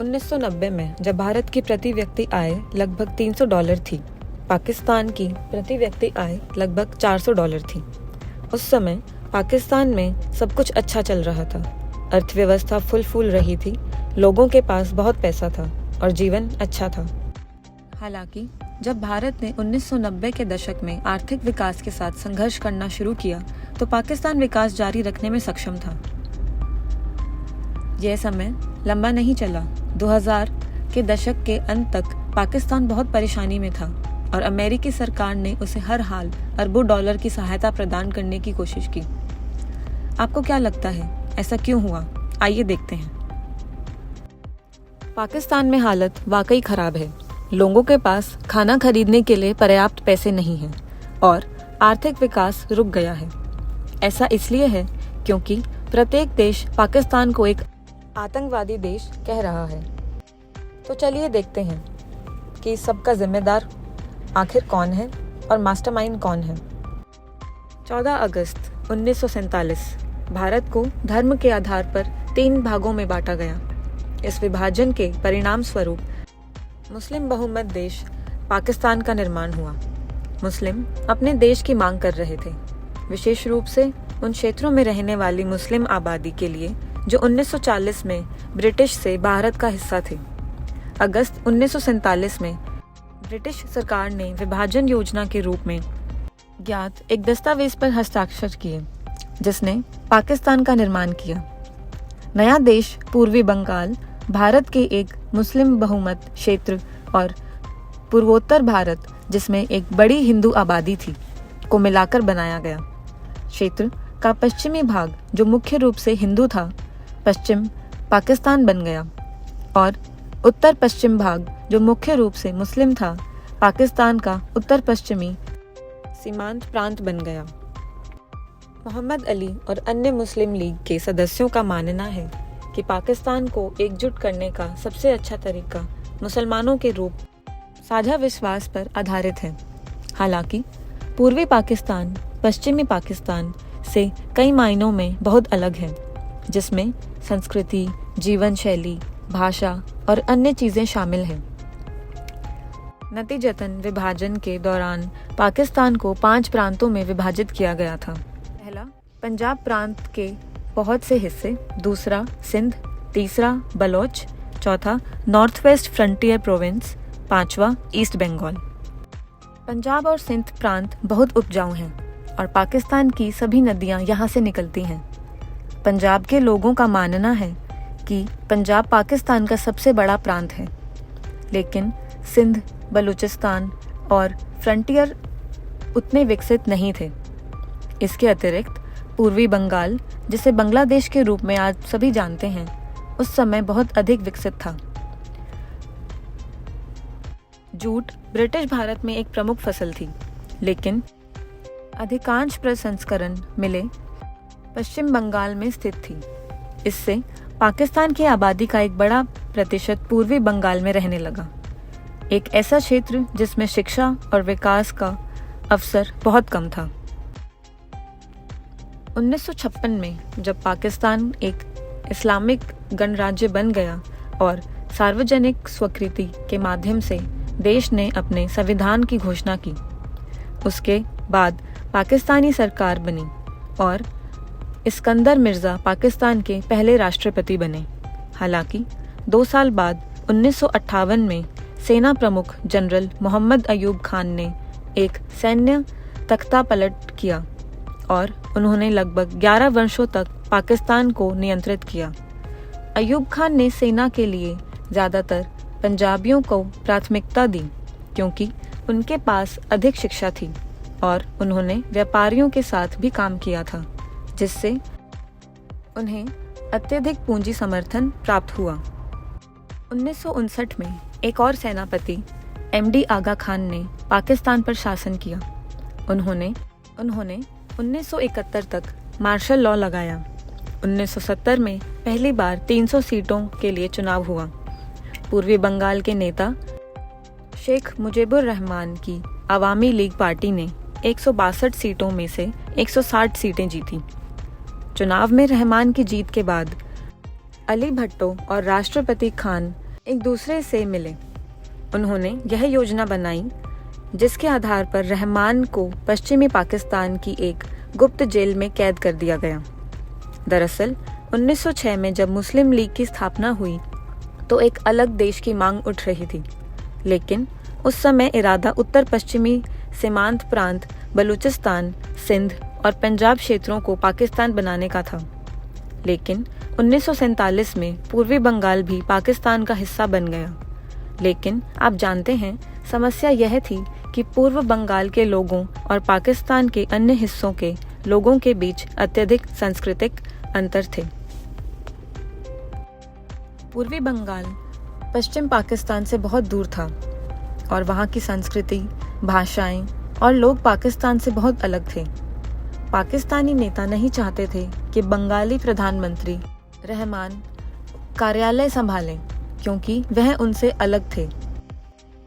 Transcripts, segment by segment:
1990 में जब भारत की प्रति व्यक्ति आय लगभग $300 थी, पाकिस्तान की प्रति व्यक्ति आय लगभग $400 थी। उस समय पाकिस्तान में सब कुछ अच्छा चल रहा था। अर्थव्यवस्था फूल रही थी, लोगों के पास बहुत पैसा था और जीवन अच्छा था। हालांकि जब भारत ने 1990 के दशक में आर्थिक विकास के साथ संघर्ष करना शुरू किया तो पाकिस्तान विकास जारी रखने में सक्षम था। यह समय लंबा नहीं चला। 2000 के दशक के अंत तक पाकिस्तान बहुत परेशानी में था और अमेरिकी सरकार ने उसे हर हाल अरबों डॉलर की सहायता प्रदान करने की कोशिश की। आपको क्या लगता है, ऐसा क्यों हुआ? आइए देखते हैं। पाकिस्तान में हालत वाकई खराब है। लोगों के पास खाना खरीदने के लिए पर्याप्त पैसे नहीं हैं और आर्थिक विकास रुक गया है। ऐसा इसलिए है क्योंकि प्रत्येक देश पाकिस्तान को एक आतंकवादी देश कह रहा है। तो चलिए देखते हैं कि सबका जिम्मेदार आखिर कौन है और मास्टरमाइंड कौन है। 14 अगस्त 1947 भारत को धर्म के आधार पर 3 भागों में बांटा गया। इस विभाजन के परिणाम स्वरूप मुस्लिम बहुमत देश पाकिस्तान का निर्माण हुआ। मुस्लिम अपने देश की मांग कर रहे थे, विशेष रूप से उन क्षेत्रों में रहने वाली मुस्लिम आबादी के लिए जो 1940 में ब्रिटिश से भारत का हिस्सा थे। अगस्त 1947 में ब्रिटिश सरकार ने विभाजन योजना के रूप में ज्ञात एक दस्तावेज पर हस्ताक्षर किए जिसने पाकिस्तान का निर्माण किया। नया देश पूर्वी बंगाल भारत के एक मुस्लिम बहुमत क्षेत्र और पूर्वोत्तर भारत जिसमें एक बड़ी हिंदू आबादी थी को मिलाकर बनाया गया। क्षेत्र का पश्चिमी भाग जो मुख्य रूप से हिंदू था, पश्चिम पाकिस्तान बन गया और उत्तर पश्चिम भाग जो मुख्य रूप से मुस्लिम था, पाकिस्तान का उत्तर पश्चिमी सीमांत प्रांत बन गया। मोहम्मद अली और अन्य मुस्लिम लीग के सदस्यों का मानना है कि पाकिस्तान को एकजुट करने का सबसे अच्छा तरीका मुसलमानों के रूप साझा विश्वास पर आधारित है। हालांकि पूर्वी पाकिस्तान पश्चिमी पाकिस्तान से कई मायनों में बहुत अलग है, जिसमें संस्कृति, जीवन शैली, भाषा और अन्य चीजें शामिल हैं। नतीजतन विभाजन के दौरान पाकिस्तान को 5 प्रांतों में विभाजित किया गया था। पहला पंजाब प्रांत के बहुत से हिस्से, दूसरा सिंध, तीसरा बलोच, चौथा नॉर्थ वेस्ट फ्रंटियर प्रोविंस, पांचवा ईस्ट बंगाल। पंजाब और सिंध प्रांत बहुत उपजाऊ हैं और पाकिस्तान की सभी नदियां यहां से निकलती हैं। पंजाब के लोगों का मानना है कि पंजाब पाकिस्तान का सबसे बड़ा प्रांत है, लेकिन सिंध, बलूचिस्तान और फ्रंटियर उतने विकसित नहीं थे। इसके अतिरिक्त पूर्वी बंगाल, जिसे बांग्लादेश के रूप में आज सभी जानते हैं, उस समय बहुत अधिक विकसित था। जूट ब्रिटिश भारत में एक प्रमुख फसल थी, लेकिन अधिकांश प्रसंस्करण मिलें पश्चिम बंगाल में स्थित थी। इससे पाकिस्तान की आबादी का एक बड़ा प्रतिशत पूर्वी बंगाल में रहने लगा, एक ऐसा क्षेत्र जिसमें शिक्षा और विकास का अवसर बहुत कम था। 1956 में जब पाकिस्तान एक इस्लामिक गणराज्य बन गया और सार्वजनिक स्वीकृति के माध्यम से देश ने अपने संविधान की घोषणा की, उसके बाद पाकिस्तानी सरकार बनी और इस्कंदर मिर्ज़ा पाकिस्तान के पहले राष्ट्रपति बने। हालांकि 2 साल बाद 1958 में सेना प्रमुख जनरल मोहम्मद अयूब खान ने एक सैन्य तख्तापलट किया और उन्होंने लगभग 11 वर्षों तक पाकिस्तान को नियंत्रित किया। अयूब खान ने सेना के लिए ज़्यादातर पंजाबियों को प्राथमिकता दी क्योंकि उनके पास अधिक शिक्षा थी और उन्होंने व्यापारियों के साथ भी काम किया था, जिससे उन्हें अत्यधिक पूंजी समर्थन प्राप्त हुआ। 1959 में एक और सेनापति एमडी आगा खान ने पाकिस्तान पर शासन किया। उन्होंने 1971 तक मार्शल लॉ लगाया। 1970 में पहली बार 300 सीटों के लिए चुनाव हुआ। पूर्वी बंगाल के नेता शेख मुजीबुर रहमान की अवामी लीग पार्टी ने 162 सीटों में से 160 सीटें जीती। चुनाव में रहमान की जीत के बाद अली भट्टो और राष्ट्रपति खान एक दूसरे से मिले। उन्होंने यह योजना बनाई जिसके आधार पर रहमान को पश्चिमी पाकिस्तान की एक गुप्त जेल में कैद कर दिया गया। दरअसल 1906 में जब मुस्लिम लीग की स्थापना हुई तो एक अलग देश की मांग उठ रही थी, लेकिन उस समय इरादा उत्तर पश्चिमी सीमांत प्रांत बलूचिस्तान, सिंध और पंजाब क्षेत्रों को पाकिस्तान बनाने का था। लेकिन 1947 में पूर्वी बंगाल भी पाकिस्तान का हिस्सा बन गया। लेकिन आप जानते हैं, समस्या यह थी कि पूर्व बंगाल के लोगों और पाकिस्तान के अन्य हिस्सों के लोगों के बीच अत्यधिक सांस्कृतिक अंतर थे। पूर्वी बंगाल पश्चिम पाकिस्तान से बहुत दूर था और वहाँ की संस्कृति, भाषाएं और लोग पाकिस्तान से बहुत अलग थे। पाकिस्तानी नेता नहीं चाहते थे कि बंगाली प्रधानमंत्री रहमान कार्यालय संभालें, क्योंकि वह उनसे अलग थे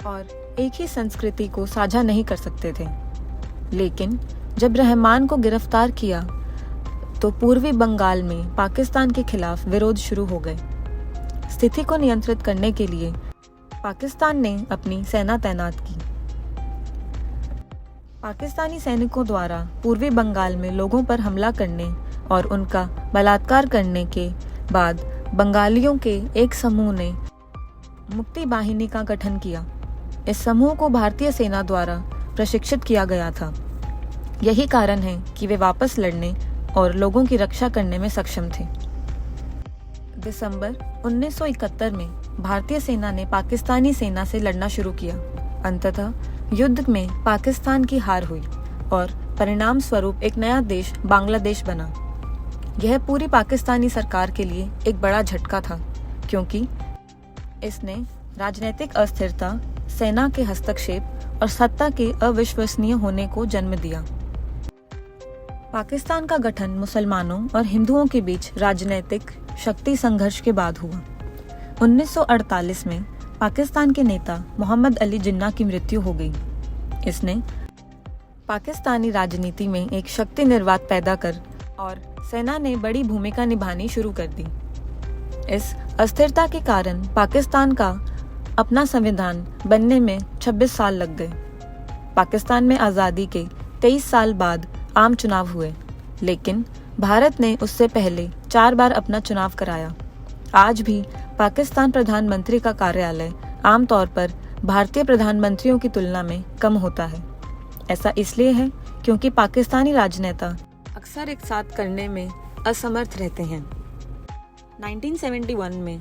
और एक ही संस्कृति को साझा नहीं कर सकते थे। लेकिन जब रहमान को गिरफ्तार किया तो पूर्वी बंगाल में पाकिस्तान के खिलाफ विरोध शुरू हो गए। स्थिति को नियंत्रित करने के लिए पाकिस्तान ने अपनी सेना तैनात की। पाकिस्तानी सैनिकों द्वारा पूर्वी बंगाल में लोगों पर हमला करने और उनका बलात्कार करने के बाद बंगालियों के एक समूह ने मुक्ति बाहिनी का गठन किया। इस समूह को भारतीय सेना द्वारा प्रशिक्षित किया गया था। यही कारण है कि वे वापस लड़ने और लोगों की रक्षा करने में सक्षम थे। दिसंबर 1971 में भारतीय सेना ने पाकिस्तानी सेना से लड़ना शुरू किया। अंततः युद्ध में पाकिस्तान की हार हुई और परिणाम स्वरूप एक नया देश बांग्लादेश बना। यह पूरी पाकिस्तानी सरकार के लिए एक बड़ा झटका था, क्योंकि इसने राजनीतिक अस्थिरता, सेना के हस्तक्षेप और सत्ता के अविश्वसनीय होने को जन्म दिया। पाकिस्तान का गठन मुसलमानों और हिंदुओं के बीच राजनीतिक शक्ति संघर्ष के बाद हुआ। 1948 में पाकिस्तान के नेता मोहम्मद अली जिन्ना की मृत्यु हो गई। इसने पाकिस्तानी राजनीति में एक शक्ति निर्वात पैदा कर और सेना ने बड़ी भूमिका निभानी शुरू कर दी। इस अस्थिरता के कारण पाकिस्तान का अपना संविधान बनने में 26 साल लग गए। पाकिस्तान में आज़ादी के 23 साल बाद आम चुनाव हुए, लेकिन भारत ने उससे पहले 4 बार अपना चुनाव कराया। आज भी पाकिस्तान प्रधानमंत्री का कार्यालय आमतौर पर भारतीय प्रधानमंत्रियों की तुलना में कम होता है। ऐसा इसलिए है क्योंकि पाकिस्तानी राजनेता अक्सर एक साथ करने में असमर्थ रहते हैं। 1971 में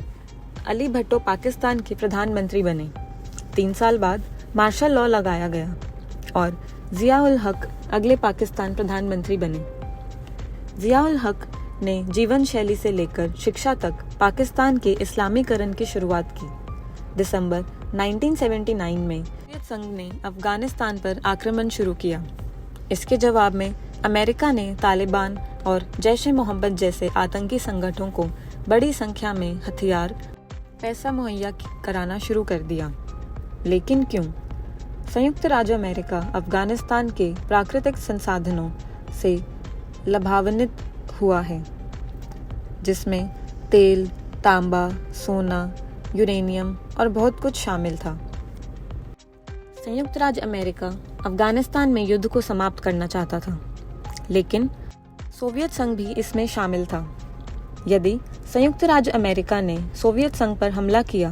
अली भट्टो पाकिस्तान के प्रधानमंत्री बने। 3 साल बाद मार्शल लॉ लगाया गया और जिया-उल हक अगले पाकिस्तान प्रधानमंत्री बने। जिया-उल हक ने जीवन शैली से लेकर शिक्षा तक पाकिस्तान के इस्लामीकरण की शुरुआत की। दिसंबर 1979 में सोवियत संघ ने अफगानिस्तान पर आक्रमण शुरू किया। इसके जवाब में अमेरिका ने तालिबान और जैश ए मोहम्मद जैसे आतंकी संगठनों को बड़ी संख्या में हथियार, पैसा मुहैया कराना शुरू कर दिया। लेकिन क्यों? संयुक्त राज्य अमेरिका अफगानिस्तान के प्राकृतिक संसाधनों से लाभान्वित हुआ है, जिसमें तेल, तांबा, सोना, यूरेनियम और बहुत कुछ शामिल था। संयुक्त राज्य अमेरिका अफगानिस्तान में युद्ध को समाप्त करना चाहता था, लेकिन सोवियत संघ भी इसमें शामिल था। यदि संयुक्त राज्य अमेरिका ने सोवियत संघ पर हमला किया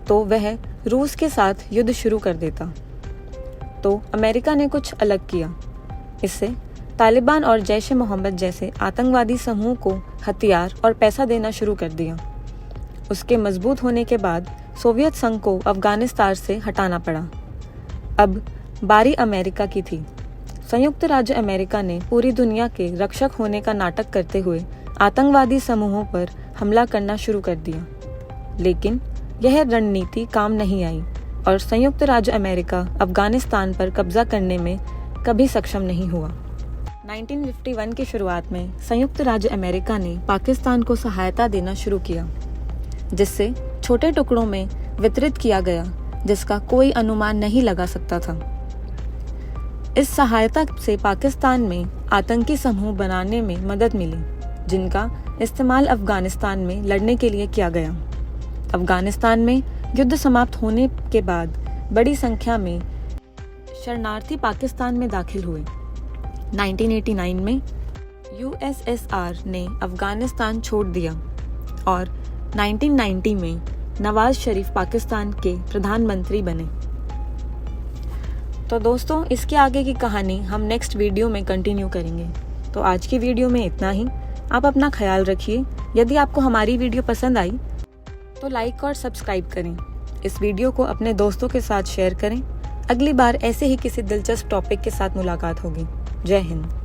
तो वह रूस के साथ युद्ध शुरू कर देता। तो अमेरिका ने कुछ अलग किया। इससे तालिबान और जैश ए मोहम्मद जैसे आतंकवादी समूह को हथियार और पैसा देना शुरू कर दिया। उसके मजबूत होने के बाद सोवियत संघ को अफगानिस्तान से हटाना पड़ा। अब बारी अमेरिका की थी। संयुक्त राज्य अमेरिका ने पूरी दुनिया के रक्षक होने का नाटक करते हुए आतंकवादी समूहों पर हमला करना शुरू कर दिया। लेकिन यह रणनीति काम नहीं आई और संयुक्त राज्य अमेरिका अफगानिस्तान पर कब्जा करने में कभी सक्षम नहीं हुआ। 1951 की शुरुआत में संयुक्त राज्य अमेरिका ने पाकिस्तान को सहायता देना शुरू किया, जिससे छोटे टुकड़ों में वितरित किया गया, जिसका कोई अनुमान नहीं लगा सकता था। इस सहायता से पाकिस्तान में आतंकी समूह बनाने में मदद मिली, जिनका इस्तेमाल अफगानिस्तान में लड़ने के लिए किया गया। अफगानिस्तान में युद्ध समाप्त होने के बाद बड़ी संख्या में शरणार्थी पाकिस्तान में दाखिल हुए। 1989 में यूएसएसआर ने अफगानिस्तान छोड़ दिया और 1990 में नवाज शरीफ पाकिस्तान के प्रधानमंत्री बने। तो दोस्तों, इसके आगे की कहानी हम नेक्स्ट वीडियो में कंटिन्यू करेंगे। तो आज की वीडियो में इतना ही। आप अपना ख्याल रखिए। यदि आपको हमारी वीडियो पसंद आई तो लाइक और सब्सक्राइब करें। इस वीडियो को अपने दोस्तों के साथ शेयर करें। अगली बार ऐसे ही किसी दिलचस्प टॉपिक के साथ मुलाकात होगी। जय हिंद।